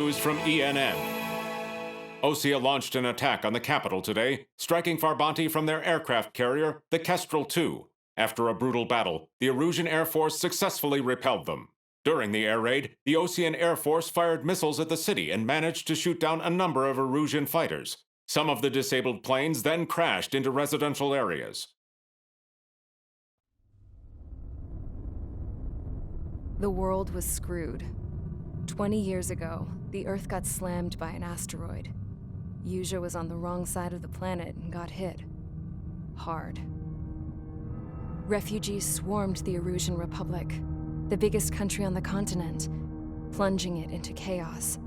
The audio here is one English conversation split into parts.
News from ENN. Osea launched an attack on the capital today, striking Farbanti from their aircraft carrier, the Kestrel II. After a brutal battle, the Erusian Air Force successfully repelled them. During the air raid, the Osean Air Force fired missiles at the city and managed to shoot down a number of Erusian fighters. Some of the disabled planes then crashed into residential areas. The world was screwed. 20 years ago, the Earth got slammed by an asteroid. Yuja was on the wrong side of the planet and got hit. Hard. Refugees swarmed the Erusian Republic, the biggest country on the continent, plunging it into chaos.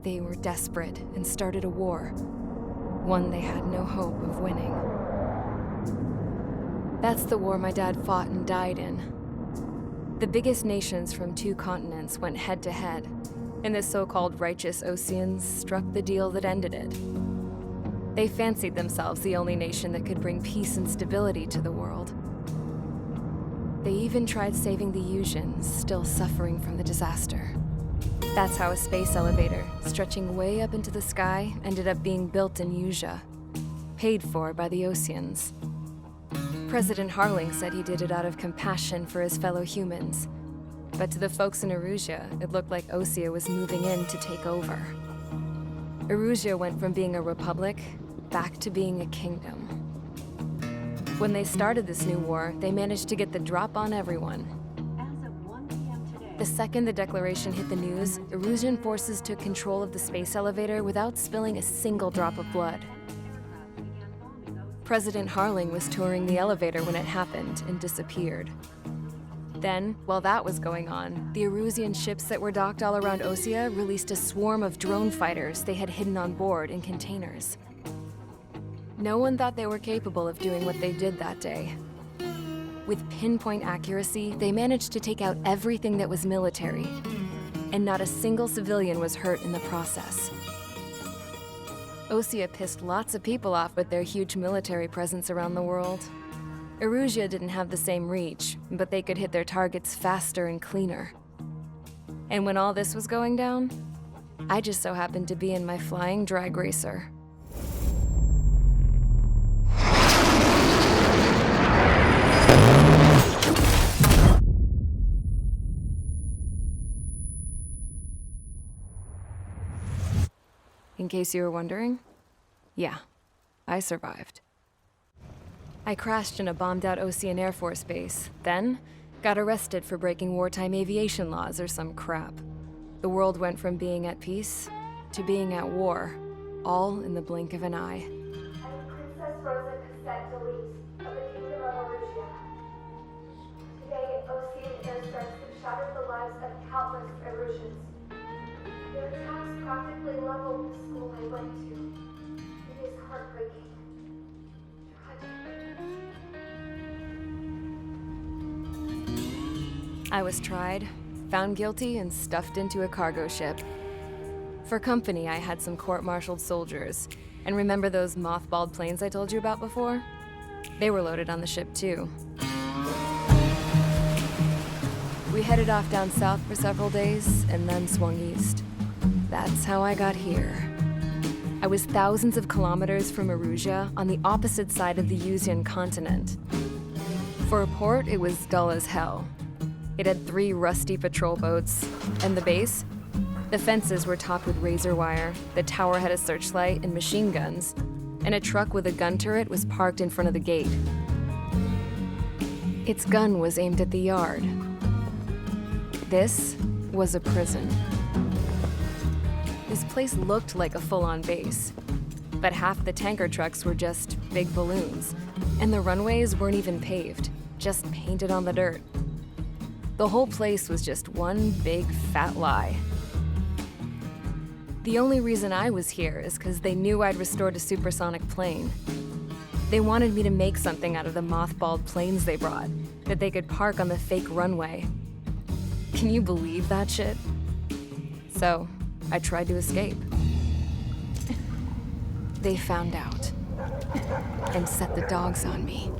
They were desperate and started a war, one they had no hope of winning. That's the war my dad fought and died in. The biggest nations from 2 continents went head-to-head, and the so-called righteous Oseans struck the deal that ended it. They fancied themselves the only nation that could bring peace and stability to the world. They even tried saving the Yusians, still suffering from the disaster. That's how a space elevator, stretching way up into the sky, ended up being built in Yuja, paid for by the Oseans. President Harling said he did it out of compassion for his fellow humans. But to the folks in Erusia, it looked like Osea was moving in to take over. Erusia went from being a republic back to being a kingdom. When they started this new war, they managed to get the drop on everyone. As of 1 p.m. today, The second the declaration hit the news, Erusian forces took control of the space elevator without spilling a single drop of blood. President Harling was touring the elevator when it happened and disappeared. Then, while that was going on, the Erusian ships that were docked all around Osea released a swarm of drone fighters they had hidden on board in containers. No one thought they were capable of doing what they did that day. With pinpoint accuracy, they managed to take out everything that was military, and not a single civilian was hurt in the process. Osea pissed lots of people off with their huge military presence around the world. Erusia didn't have the same reach, but they could hit their targets faster and cleaner. And when all this was going down, I just so happened to be in my flying drag racer. In case you were wondering, yeah, I survived. I crashed in a bombed-out Osean Air Force base, then got arrested for breaking wartime aviation laws or some crap. The world went from being at peace to being at war, all in the blink of an eye. I'm Princess Rosa Cassette Delise of the Kingdom of Erusia. Today, Osean airstrikes have shattered the lives of countless Erusians. Their attacks practically leveled the school I went to. It is heartbreaking. I was tried, found guilty, and stuffed into a cargo ship. For company, I had some court-martialed soldiers. And remember those mothballed planes I told you about before? They were loaded on the ship too. We headed off down south for several days, and then swung east. That's how I got here. I was thousands of kilometers from Erusia, on the opposite side of the Yusian continent. For a port, it was dull as hell. It had 3 rusty patrol boats, and the base? The fences were topped with razor wire, the tower had a searchlight and machine guns, and a truck with a gun turret was parked in front of the gate. Its gun was aimed at the yard. This was a prison. This place looked like a full-on base, but half the tanker trucks were just big balloons, and the runways weren't even paved, just painted on the dirt. The whole place was just one big fat lie. The only reason I was here is because they knew I'd restored a supersonic plane. They wanted me to make something out of the mothballed planes they brought, that they could park on the fake runway. Can you believe that shit? So, I tried to escape. They found out and set the dogs on me.